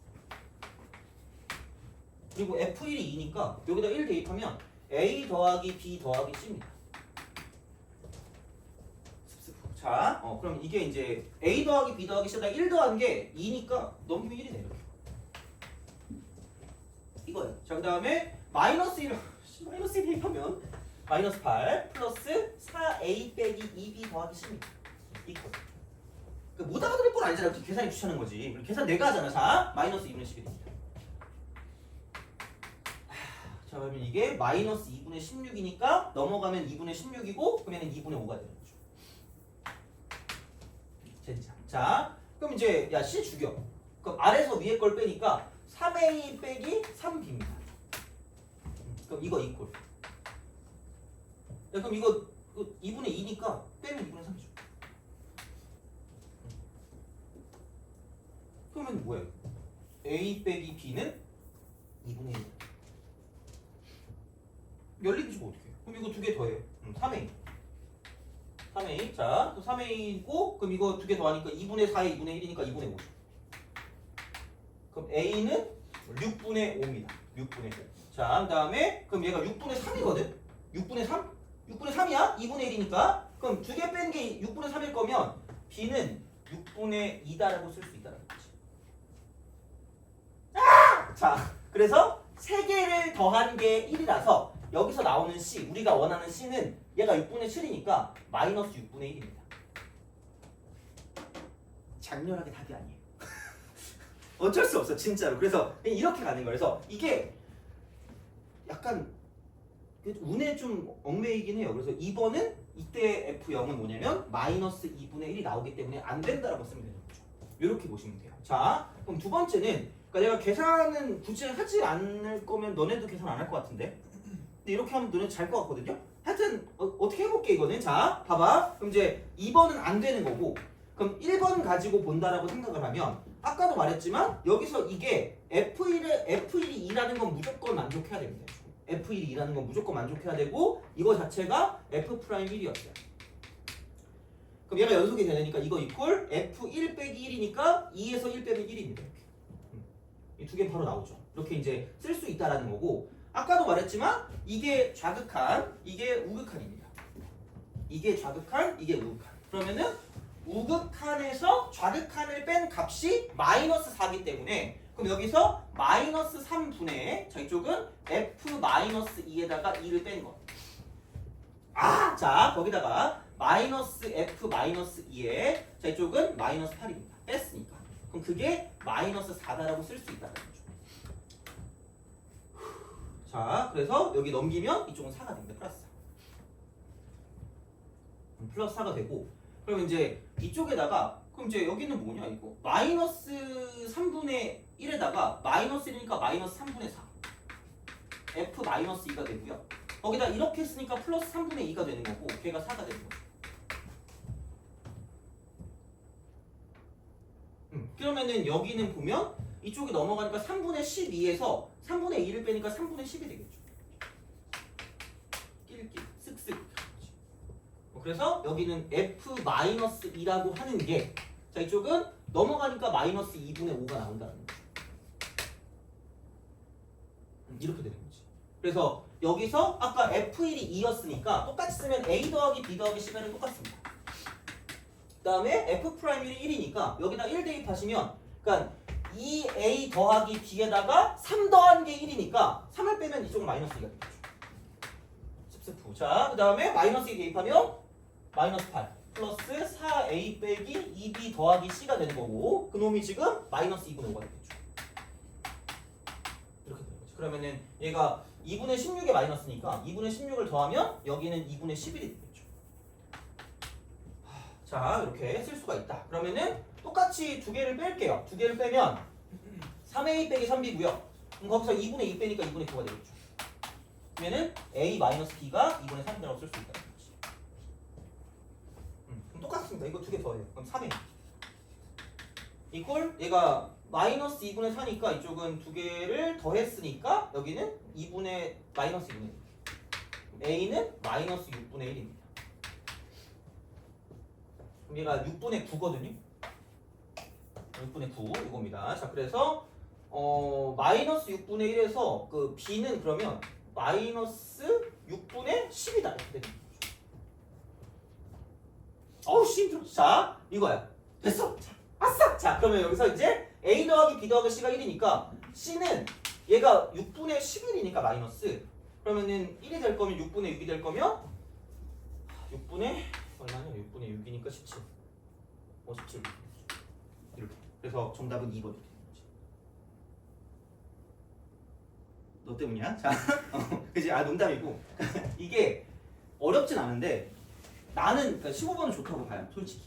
A: 그리고 F1이 2니까 여기다 1 대입하면 A 더하기 B 더하기 C입니다. 자, 그럼 이게 이제 A 더하기 B 더하기 C에다 1 더한 게 2니까 넘기면 1이 돼요. 이거예요. 자, 그 다음에 마이너스 1 대입하면 마이너스 8 플러스 4A 빼기 2B 더하기 C입니다. 이거. 못 알아들을 건 아니잖아. 계산이 귀찮은 거지. 계산 내가 하잖아. 자, 마이너스 2분의 10이 됩니다. 자, 그러면 이게 마이너스 2분의 16이니까 넘어가면 2분의 16이고 그러면 2분의 5가 되는 거죠. 젠장. 자, 그럼 이제 야, C 죽여. 그럼 아래서 위에 걸 빼니까 3A 빼기 3B입니다. 그럼 이거 이퀄. 야, 그럼 이거 2분의 2니까 빼면 2분의 3이죠. 그러면 뭐예요? A 빼기 B는 2분의 1. 열리기 주고 어떻게 해? 그럼 이거 2개 더해요. 3A. 3A. 자, 또 3A고, 그럼 이거 2개 더하니까 2분의 4에 2분의 1이니까 2분의 5죠. 그럼 A는 6분의 5입니다. 6분의 5. 자, 그 다음에, 그럼 얘가 6분의 3이거든? 6분의 3? 6분의 3이야? 2분의 1이니까. 그럼 두 개 뺀 게 6분의 3일 거면 b는 6분의 2다라고 쓸 수 있다는 거지. 자, 그래서 세 개를 더한 게 1이라서 여기서 나오는 c, 우리가 원하는 c는 얘가 6분의 7이니까 마이너스 6분의 1입니다. 장렬하게 답이 아니에요. 어쩔 수 없어 진짜로. 그래서 이렇게 가는 거예요. 그래서 이게 약간 운에 좀 얽매이긴 해요. 그래서 2번은 이때 F0은 뭐냐면 마이너스 2분의 1이 나오기 때문에 안 된다라고 쓰면 되는 거죠. 이렇게 보시면 돼요. 자, 그럼 두 번째는 그러니까 내가 계산은 굳이 하지 않을 거면 너네도 계산 안 할 것 같은데 근데 이렇게 하면 너네 잘 것 같거든요. 하여튼 어떻게 해볼게 이거는. 자, 봐봐. 그럼 이제 2번은 안 되는 거고 그럼 1번 가지고 본다라고 생각을 하면 아까도 말했지만 여기서 이게 F1이 2라는 건 무조건 만족해야 됩니다. F1이 2라는 건 무조건 만족해야 되고 이거 자체가 F'1이었어요. 그럼 얘가 연속이 되니까 이거 이퀄 F1 빼기 1이니까 2에서 1 빼면 1입니다. 이 두 개 바로 나오죠. 이렇게 이제 쓸 수 있다라는 거고 아까도 말했지만 이게 좌극한, 이게 우극한입니다. 이게 좌극한, 이게 우극한. 그러면은 우극한에서 좌극한을 뺀 값이 마이너스 4기 때문에 그럼 여기서 마이너스 3분의 자 이쪽은 F-2에다가 2를 뺀 거. 자 거기다가 마이너스 F-2에 자 이쪽은 마이너스 8입니다. 뺐으니까. 그럼 그게 마이너스 4다라고 쓸 수 있다는 거죠. 자 그래서 여기 넘기면 이쪽은 4가 됩니다. 플러스 4. 플러스 4가 되고 그럼 이제 이쪽에다가 그럼 이제 여기는 뭐냐 이거 마이너스 3분의 1에다가 마이너스 1이니까 마이너스 3분의 4 F 마이너스 2가 되고요. 거기다 이렇게 쓰니까 플러스 3분의 2가 되는 거고 걔가 4가 되는 거죠. 그러면은 여기는 보면 이쪽이 넘어가니까 3분의 12에서 3분의 2를 빼니까 3분의 10이 되겠죠. 낄낄 쓱쓱. 그래서 여기는 F-2라고 하는 게 자 이쪽은 넘어가니까 마이너스 2분의 5가 나온다는 거죠. 이렇게 되는 거지. 그래서 여기서 아까 F1이 2였으니까 똑같이 쓰면 A 더하기 B 더하기 C는 똑같습니다. 그 다음에 F'1이 1이니까 여기다 1 대입하시면 그러니까 2A 더하기 B에다가 3 더한 게 1이니까 3을 빼면 이쪽은 마이너스 2가 되겠죠. 습습후. 자, 그 다음에 마이너스 2 대입하면 마이너스 8 플러스 4A 빼기 2B 더하기 C가 되는 거고 그놈이 지금 마이너스 2분의 5가 되겠죠. 이렇게 되는 거죠. 그러면은 얘가 2분의 16에 마이너스니까 2분의 16을 더하면 여기는 2분의 11이 되겠죠. 자 이렇게 쓸 수가 있다. 그러면은 똑같이 두 개를 뺄게요. 두 개를 빼면 3A 빼기 3B고요. 그럼 거기서 2분의 2 빼니까 2분의 9가 되겠죠. 그러면은 A-B가 2분의 3이라고 쓸 수 있다는 거지. 그럼 똑같습니다. 이거 두 개 더해요. 그럼 3A 이퀄 얘가 마이너스 2분의 4니까 이쪽은 두 개를 더했으니까 여기는 2분의 마이너스 2분의 1. A는 마이너스 6분의 1입니다. 그럼 얘가 6분의 9거든요. 6분의 9 이겁니다. 자 그래서 마이너스 6분의 1에서 그 B는 그러면 마이너스 6분의 10이다 이렇게 되는 거죠. 어우 씨 힘들어. 자 이거야. 됐어. 자, 아싸. 자 그러면 여기서 이제 A 더하기 B 더하기 C가 1이니까 C는 얘가 6분의 11이니까 마이너스 그러면은 1이 될 거면 6분의 6이 될 거면 6분의 얼마냐? 6분의 6이니까 17 17 이렇게. 그래서 정답은 2번이 되는 거지. 너 때문이야? 자, 그지? 농담이고 이게 어렵진 않은데 나는 그러니까 15번은 좋다고 봐요. 솔직히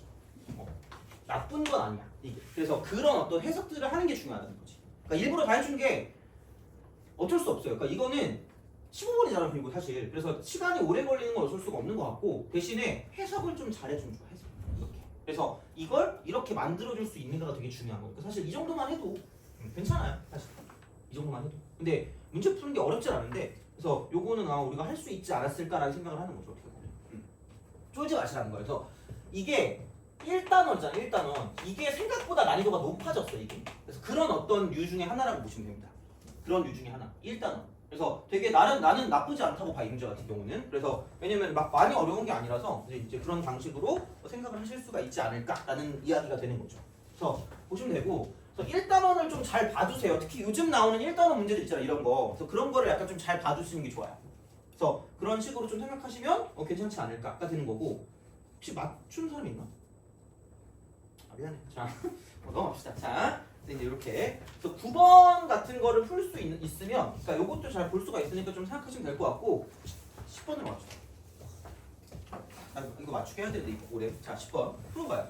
A: 나쁜 건 아니야 이게. 그래서 그런 어떤 해석들을 하는 게 중요하다는 거지. 그러니까 일부러 다 해준 게 어쩔 수 없어요. 그러니까 이거는 15번이잖아 그리고 사실. 그래서 시간이 오래 걸리는 건 어쩔 수가 없는 것 같고 대신에 해석을 좀 잘해주면 좋아. 해석 이렇게. 그래서 이걸 이렇게 만들어줄 수 있는가가 되게 중요한 거니까 사실 이 정도만 해도 괜찮아요. 사실 이 정도만 해도. 근데 문제 푸는 게 어렵진 않은데 그래서 요거는 우리가 할 수 있지 않았을까라는 생각을 하는 거죠. 어떻게 보면. 쫄지 마시라는 거예요. 그래서 이게 1단원이잖아 1단원. 이게 생각보다 난이도가 높아졌어 이게. 그래서 그런 어떤 류 중에 하나라고 보시면 됩니다. 그런 류 중에 하나 1단원. 그래서 되게 나는 나쁘지 않다고 봐, 이 문제 같은 경우는. 그래서 왜냐면 막 많이 어려운 게 아니라서 이제 그런 방식으로 생각을 하실 수가 있지 않을까라는 이야기가 되는 거죠. 그래서 보시면 되고, 그래서 1단원을 좀 잘 봐두세요. 특히 요즘 나오는 1단원 문제들 있잖아요, 이런 거. 그래서 그런 거를 약간 좀 잘 봐두시는 게 좋아요. 그래서 그런 식으로 좀 생각하시면 괜찮지 않을까가 되는 거고. 혹시 맞춘 사람 있나? 아, 미안해. 자, 넘어갑시다. 자, 이제 이렇게. 그래서 9번 같은 거를 풀 수 있으면, 그러니까 요것도 잘 볼 수가 있으니까 좀 생각하시면 될 것 같고, 10번으로 맞추자. 아, 이거 맞추게 해야 되는데, 이거 오래. 자, 10번. 풀어봐요.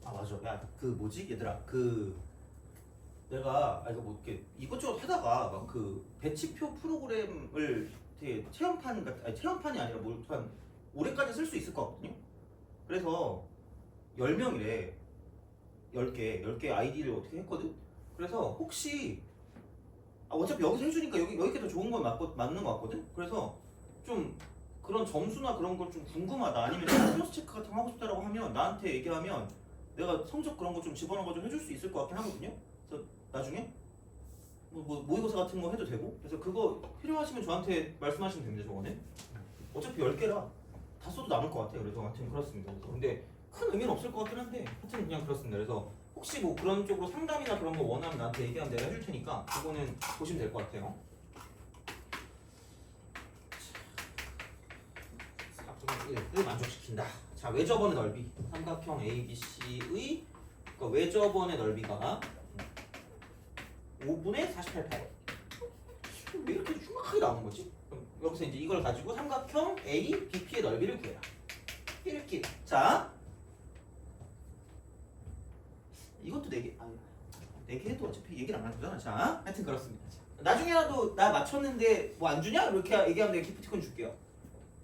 A: 맞아. 야, 그 뭐지? 얘들아, 내가 이거 뭐 이렇게 이것저것 하다가 막 그 배치표 프로그램을 되게 체험판이 아니라 한 올해까지 쓸 수 있을 것 같거든요. 그래서 10명이래. 10개 아이디를 어떻게 했거든. 그래서 혹시 어차피 여기서 해주니까 여기 더 좋은 건 맞는 것 같거든. 그래서 좀 그런 점수나 그런 걸 좀 궁금하다. 아니면 크로스 체크 같은 거 하고 싶다라고 하면 나한테 얘기하면 내가 성적 그런 거 좀 집어넣어 좀 해줄 수 있을 것 같긴 하거든요. 그래서 나중에 뭐 모의고사 같은 거 해도 되고. 그래서 그거 필요하시면 저한테 말씀하시면 됩니다. 저거는 어차피 10개라 다 써도 남을 것 같아요. 그래서 하여튼 그렇습니다. 그래서 근데 큰 의미는 없을 것 같긴 한데 하여튼 그냥 그렇습니다. 그래서 혹시 뭐 그런 쪽으로 상담이나 그런 거 원하면 나한테 얘기하면 내가 해줄 테니까 그거는 보시면 될 것 같아요. 4.1을 만족시킨다. 자, 외접원의 넓이. 삼각형 ABC의 그러니까 외접원의 넓이가 5분의 48파이. 왜 이렇게 흉악하게 나오는 거지? 그럼 여기서 이제 이걸 가지고 삼각형 A, BP의 넓이를 구해라. 이렇게. 자, 이것도 4개. 4개 해도 어차피 얘기를 안 할 거잖아. 자, 하여튼 그렇습니다. 자, 나중에라도 나 맞췄는데 뭐 안 주냐? 이렇게 얘기하면 내가 기프티콘 줄게요.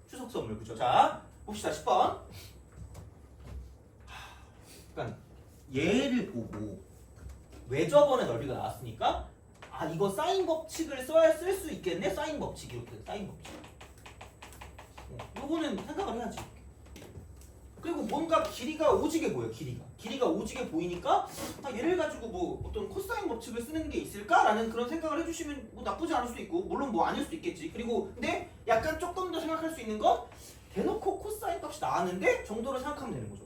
A: 추석 선물. 그죠? 자, 봅시다. 10번. 그러니까 얘를 보고 외접원의 넓이가 나왔으니까 이거 사인 법칙을 쓸 수 있겠네? 사인 법칙. 이렇게 사인 법칙. 요거는 생각을 해야지. 그리고 뭔가 길이가 오지게 보여. 길이가 오지게 보이니까 얘를 가지고 뭐 어떤 코사인 법칙을 쓰는 게 있을까라는 그런 생각을 해주시면 뭐 나쁘지 않을 수도 있고, 물론 뭐 아닐 수도 있겠지. 그리고 근데 약간 조금 더 생각할 수 있는 건 대놓고 코사인 값이 나왔는데 정도를 생각하면 되는 거죠.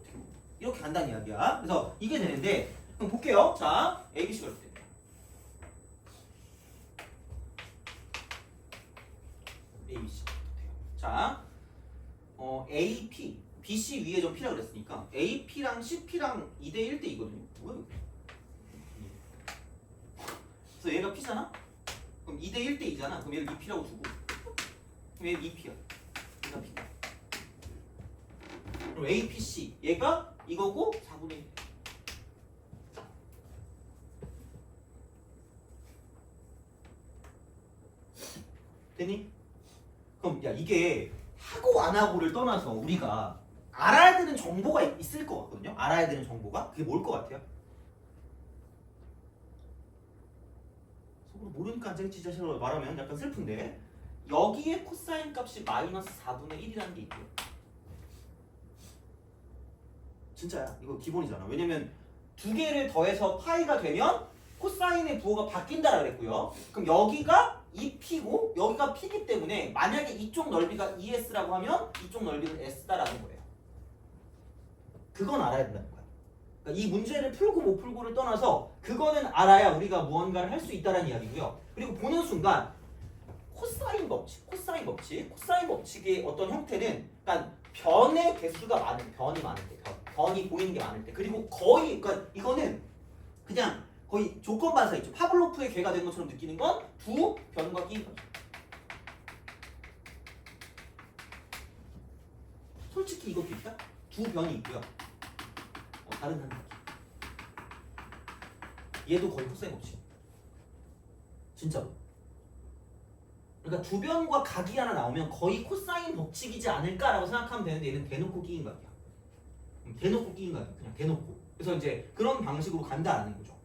A: 이렇게 간단한 이야기야. 그래서 이게 되는데 그럼 볼게요. 자, ABC가 이렇게 됩니다. ABC. 자, AP, BC 위에 좀 P라고 그랬으니까 AP랑 CP랑 2대 1대 2거든요. 뭐야 이거? 그래서 얘가 P잖아? 그럼 2대 1대 2잖아. 그럼 얘를 2P라고 주고 그럼 얘는 2P야. 얘가 P다. 그럼 APC 얘가 이거고 4분의 1. 됐니? 그럼 야 이게 하고 안 하고를 떠나서 우리가 알아야 되는 정보가 있을 것 같거든요. 알아야 되는 정보가 그게 뭘 것 같아요? 속으로 모르니까 안 되겠지. 자신으로 말하면 약간 슬픈데 여기에 코사인 값이 마이너스 4분의 1이라는 게 있대요. 진짜야. 이거 기본이잖아. 왜냐면 두 개를 더해서 파이가 되면 코사인의 부호가 바뀐다라고 그랬고요. 그럼 여기가 2P고 여기가 P이기 때문에 만약에 이쪽 넓이가 2S라고 하면 이쪽 넓이는 S다라는 거예요. 그건 알아야 된다는 거야. 그러니까 이 문제를 풀고 못 풀고를 떠나서 그거는 알아야 우리가 무언가를 할 수 있다는 이야기고요. 그리고 보는 순간 코사인 법칙의 어떤 형태는 그러니까 변의 개수가 많은 변이 많은데
C: 변이 보이는 게 많을 때 그리고 거의 그러니까 이거는 그냥 거의 조건 반사 있죠. 파블로프의 개가 된 것처럼 느끼는 건 두 변과 끼. 솔직히 이것도 있다. 두 변이 있고요. 다른 한 바퀴. 얘도 거의 코사인 법칙. 진짜로. 그러니까 두 변과 각이 하나 나오면 거의 코사인 법칙이지 않을까라고 생각하면 되는데 얘는 대놓고 끼인 각이야. 대놓고 끼인 각이야. 그냥 대놓고. 그래서 이제 그런 방식으로 간다라는 거죠.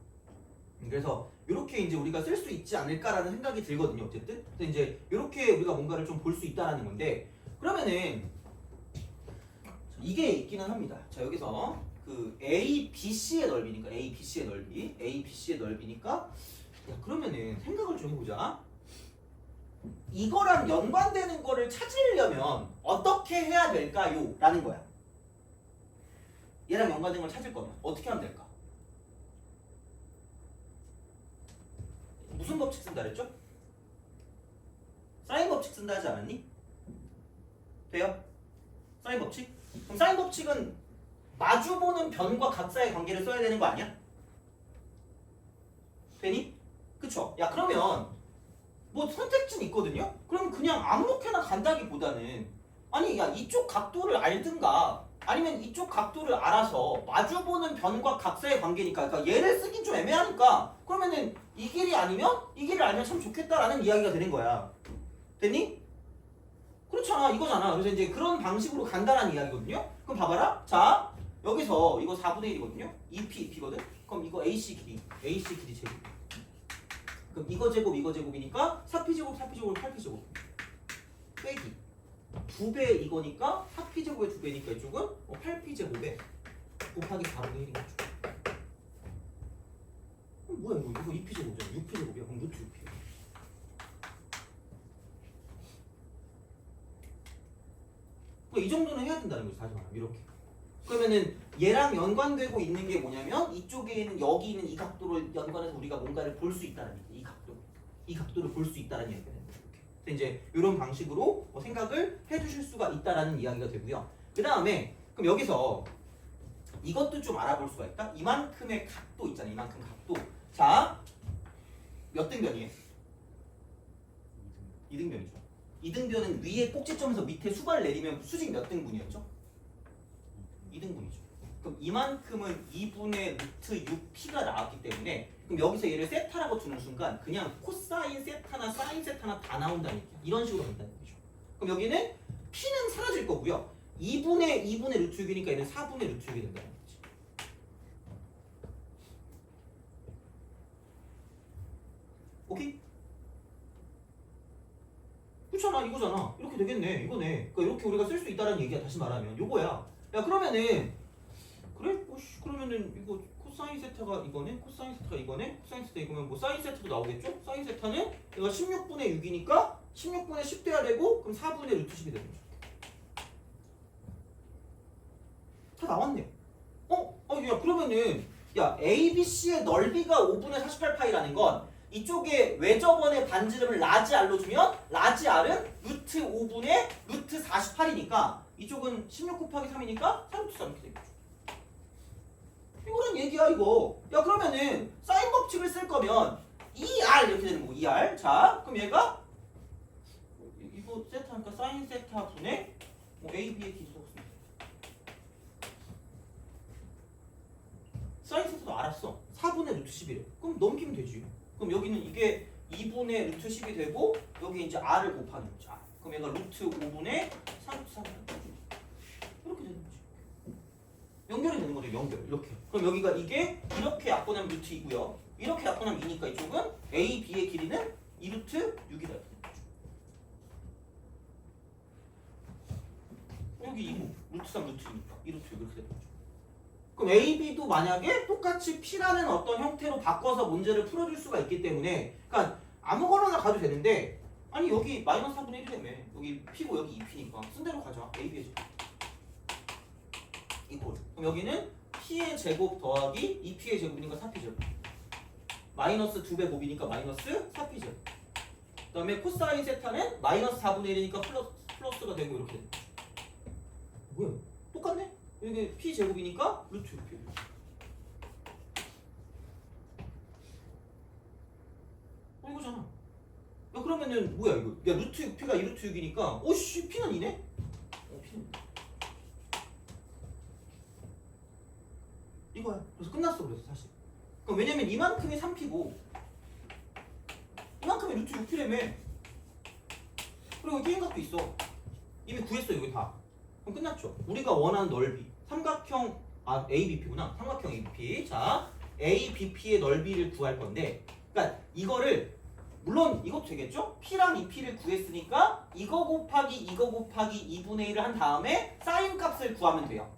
C: 그래서 이렇게 이제 우리가 쓸 수 있지 않을까라는 생각이 들거든요. 어쨌든. 그래서 이제 이렇게 우리가 뭔가를 좀 볼 수 있다라는 건데 그러면은 이게 있기는 합니다. 자 여기서 그 A, B, C의 넓이니까 A, B, C의 넓이, A, B, C의 넓이니까 야 그러면은 생각을 좀 해보자. 이거랑 연관되는 거를 찾으려면 어떻게 해야 될까요? 라는 거야. 얘랑 연관된 걸 찾을 거면 어떻게 하면 될까? 무슨 법칙 쓴다 그랬죠? 사인 법칙 쓴다 하지 않았니? 돼요? 사인 법칙? 그럼 사인 법칙은 마주보는 변과 각 사이의 관계를 써야 되는 거 아니야? 되니? 그쵸? 야 그러면 뭐 선택지는 있거든요? 그럼 그냥 아무렇게나 간다기보다는 아니 야 이쪽 각도를 알든가 아니면 이쪽 각도를 알아서 마주보는 변과 각 사이의 관계니까 그러니까 얘를 쓰긴 좀 애매하니까 그러면은 이 길이 아니면 이 길을 알면 참 좋겠다라는 이야기가 되는 거야. 됐니? 그렇잖아 이거잖아. 그래서 이제 그런 방식으로 간다라는 이야기거든요. 그럼 봐봐라. 자 여기서 이거 4분의 1이거든요. 2p거든. 그럼 이거 AC 길이 제곱. 그럼 이거 제곱이니까 4p제곱 8p제곱 빼기 2배 이거니까 4p제곱에 2배니까 이쪽은 8p제곱에 곱하기 4분의 1인 거죠. 뭐야 이거 2p제곱이잖아. 6p제곱이야. 그럼 루트 6p야. 이 정도는 해야 된다는 거지. 다시 말하면 이렇게. 그러면은 얘랑 연관되고 있는 게 뭐냐면 이쪽에 있는 여기 있는 이 각도를 연관해서 우리가 뭔가를 볼 수 있다는 얘기. 이 각도를 볼 수 있다는 얘기가 되는 거예요. 그래서 이제 이런 방식으로 생각을 해주실 수가 있다라는 이야기가 되고요. 그 다음에 그럼 여기서 이것도 좀 알아볼 수가 있다. 이만큼의 각도 있잖아요. 이만큼 각도. 자, 몇 등변이에요? 2등변이죠. 2등변은 위에 꼭지점에서 밑에 수발을 내리면 수직 몇 등분이었죠? 2등분이죠. 그럼 이만큼은 2분의 루트 6p가 나왔기 때문에 그럼 여기서 얘를 세타라고 두는 순간 그냥 코사인 세타나 사인 세타나 다 나온다는 얘기야. 이런 식으로 간다는 거죠. 그럼 여기는 p는 사라질 거고요. 2분의 루트 6이니까 얘는 4분의 루트 6이 된다는 거지. 오케이? 그렇잖아 이거잖아. 이렇게 되겠네. 이거네. 그러니까 이렇게 우리가 쓸 수 있다는 얘기야. 다시 말하면 요거야. 야 그러면은 그래? 그러면은 이거 코사인 세타가 이거네? 코사인 세타가 이거네? 코사인 세타 이거면 뭐 사인 세타도 나오겠죠? 사인 세타는 얘가 16분의 6이니까 16분의 10 돼야 되고 그럼 4분의 루트 10이 되는 거죠. 다 나왔네. 야 그러면은 야 ABC의 넓이가 5분의 48파이라는 건 이쪽에 외접원의 반지름을 라지 R로 주면 라지 R은 루트 5분의 루트 48이니까 이쪽은 16 곱하기 3이니까 3루트 3 이렇게 되겠죠. 이거는 얘기야 이거. 야 그러면은 사인 법칙을 쓸 거면 2R 이렇게 되는 거고 2R. 자 그럼 얘가 이거 세타니까 사인 세타 분의 AB의 기수가 없습니다. 사인 세타도 알았어. 4분의 루트 11에. 그럼 넘기면 되지. 그럼 여기는 이게 2분의 루트 10이 되고 여기 이제 R을 곱하는 거죠. 그럼 얘가 루트 5분의 3루트 3 이렇게 되는 거지. 연결이 되는 거죠. 연결 이렇게. 그럼 여기가 이게 이렇게 약분하면 루트이고요. 이렇게 약분하면 2니까 이쪽은 A, B의 길이는 2루트 6이다. 여기 2고 루트 3 루트 2니까 2루트 6 이렇게 되는 거죠. 그럼 A, B도 만약에 똑같이 P라는 어떤 형태로 바꿔서 문제를 풀어줄 수가 있기 때문에 그러니까 아무거나 가도 되는데 아니 여기 마이너스 4분의 1이라며 여기 P고 여기 2P니까 쓴 대로 가자. A, B의 제곱 이꼴. 그럼 여기는 P의 제곱 더하기 2P의 제곱이니까 4P 제곱 마이너스 2배 곱이니까 마이너스 4P 제곱 그 다음에 코사인 세타는 마이너스 4분의 1이니까 플러스가 되고 이렇게 되는 거죠. 뭐야? 똑같네? 이게 p 제곱이니까 루트 6p. 이거잖아. 야 그러면은 뭐야 이거? 야 루트 6p가 2 루트 6이니까 오씨 p는 2네? p는 이거야. 그래서 끝났어. 그래서 사실. 그럼 왜냐면 이만큼이 3p고 이만큼이 루트 6p라며. 그리고 게임각도 있어. 이미 구했어 여기 다. 그럼 끝났죠. 우리가 원하는 넓이 삼각형 ABP구나. 삼각형 ABP. 자 ABP의 넓이를 구할 건데, 그러니까 이거를 물론 이것도 되겠죠? P랑 2P를 구했으니까 이거 곱하기 2분의 1을 한 다음에 사인 값을 구하면 돼요.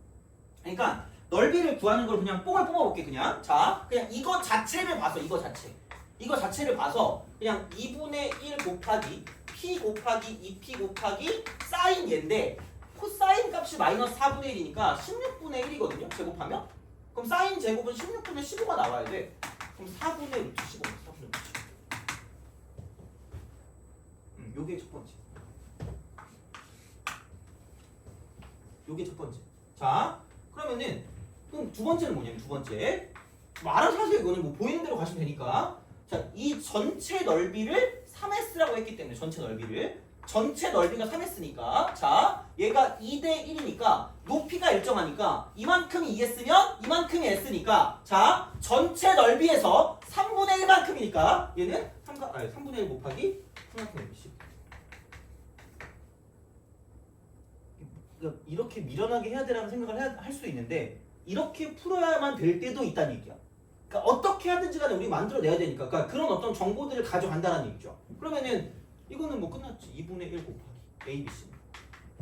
C: 그러니까 넓이를 구하는 걸 그냥 뽕을 뽑아볼게 그냥. 자 그냥 이거 자체를 봐서 이거 자체를 봐서 그냥 2분의 1 곱하기 P 곱하기 2P 곱하기 사인 얘인데 코사인 값이 마이너스 4분의 1이니까 16분의 1이거든요 제곱하면. 그럼 사인 제곱은 16분의 15가 나와야 돼. 그럼 4분의 루트 15. 4분의 루트 15. 요게 첫 번째. 요게 첫 번째. 자 그러면은 그럼 두 번째는 뭐냐면 두 번째 뭐 알아서 하세요. 이거는 뭐 보이는 대로 가시면 되니까. 자 이 전체 넓이를 3S라고 했기 때문에 전체 넓이가 3S니까 자 얘가 2대 1이니까 높이가 일정하니까 이만큼이 2S면 이만큼이 S니까 자 전체 넓이에서 3분의 1만큼이니까 얘는 3분의 1 곱하기 삼각형 ABC. 그러니까 이렇게 미련하게 해야 되라는 생각을 할 수 있는데 이렇게 풀어야만 될 때도 있다는 얘기야. 그러니까 어떻게 하든지 간에 우리 만들어내야 되니까 그러니까 그런 어떤 정보들을 가져간다는 얘기죠. 그러면은 이거는 뭐 끝났지. 2분의 1 곱하기 ABC.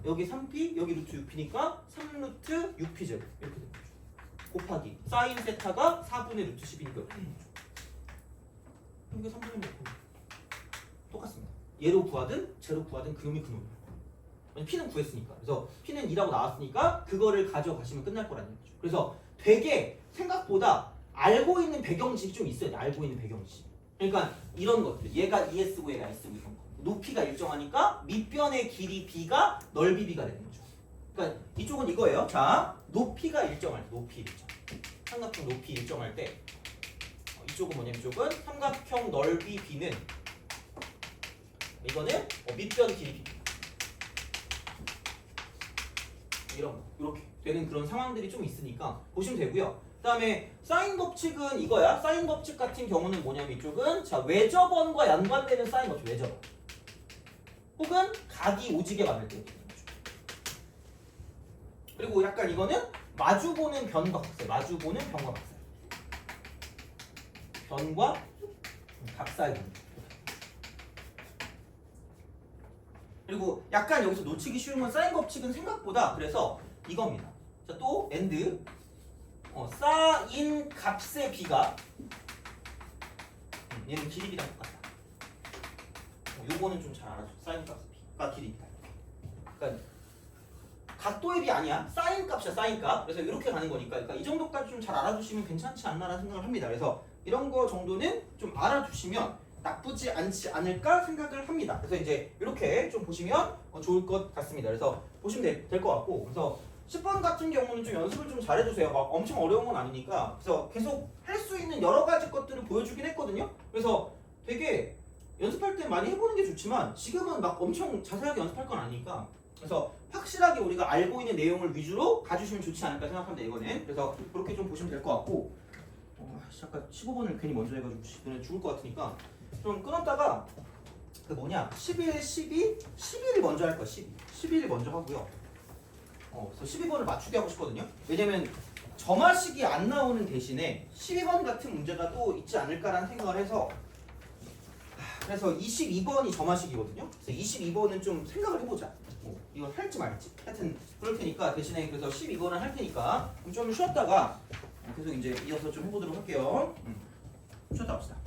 C: 여기 3p 여기 루트 6p니까 3루트 6p 제곱 이렇게 되는 거죠. 곱하기 사인 세타가 4분의 루트 10이니까 이렇게 되는 거죠. 이게 3분의 1 곱하기 똑같습니다. 얘로 구하든 제로 구하든 그 놈이 그 놈이에요. P는 구했으니까. 그래서 P는 2라고 나왔으니까 그거를 가져가시면 끝날 거라는 얘기죠. 그래서 되게 생각보다 알고 있는 배경식이 좀 있어야 돼. 알고 있는 배경식. 그러니까 이런 것들. 얘가 ES고 얘가 S고 이런 거. 높이가 일정하니까 밑변의 길이 B가 넓이 B가 되는 거죠. 그러니까 이쪽은 이거예요. 자, 높이가 일정할 때. 높이 일정. 삼각형 높이 일정할 때 이쪽은 뭐냐면 이쪽은 삼각형 넓이 B는 이거는 밑변 길이 B. 이런 거 이렇게 되는 그런 상황들이 좀 있으니까 보시면 되고요. 그 다음에 사인 법칙은 이거야. 사인 법칙 같은 경우는 뭐냐면 이쪽은 자 외접원과 연관되는 사인 법칙 외접원 혹은 각이 오지게 많을 때 그리고 약간 이거는 마주보는 변과 각살 마주보는 변과 각살 변과 각사의 변 그리고 약간 여기서 놓치기 쉬운 건 사인 법칙은 생각보다 그래서 이겁니다. 자, 또 엔드 사인 값의 B가 얘는 길이 B랑 똑같다. 요거는 좀 잘 알아줘. 사인 값의 B가 길이 B다. 그러니까 각도의 B 아니야. 사인 값이야. 사인 값. 그래서 이렇게 가는 거니까 그러니까 이 정도까지 좀 잘 알아주시면 괜찮지 않나라는 생각을 합니다. 그래서 이런 거 정도는 좀 알아주시면 나쁘지 않지 않을까 생각을 합니다. 그래서 이제 이렇게 좀 보시면 좋을 것 같습니다. 그래서 보시면 될 것 같고 그래서 10번 같은 경우는 좀 연습을 좀 잘해주세요. 막 엄청 어려운 건 아니니까 그래서 계속 할 수 있는 여러 가지 것들을 보여주긴 했거든요. 그래서 되게 연습할 때 많이 해보는 게 좋지만 지금은 막 엄청 자세하게 연습할 건 아니니까 그래서 확실하게 우리가 알고 있는 내용을 위주로 가주시면 좋지 않을까 생각합니다. 이거는 그래서 그렇게 좀 보시면 될 것 같고 잠깐 15번을 괜히 먼저 해가지고 너네 죽을 것 같으니까 좀 끊었다가 그 뭐냐 11, 12, 11을 먼저 할 거야. 12를 먼저 하고요. 그래서 12번을 맞추게 하고 싶거든요. 왜냐면 점화식이 안 나오는 대신에 12번 같은 문제가 또 있지 않을까라는 생각을 해서 그래서 22번이 점화식이거든요. 그래서 22번은 좀 생각을 해보자. 이걸 할지 말지. 하여튼 그럴 테니까 대신에 그래서 12번을 할 테니까 좀 쉬었다가 계속 이제 이어서 좀 해보도록 할게요. 쉬었다 합시다.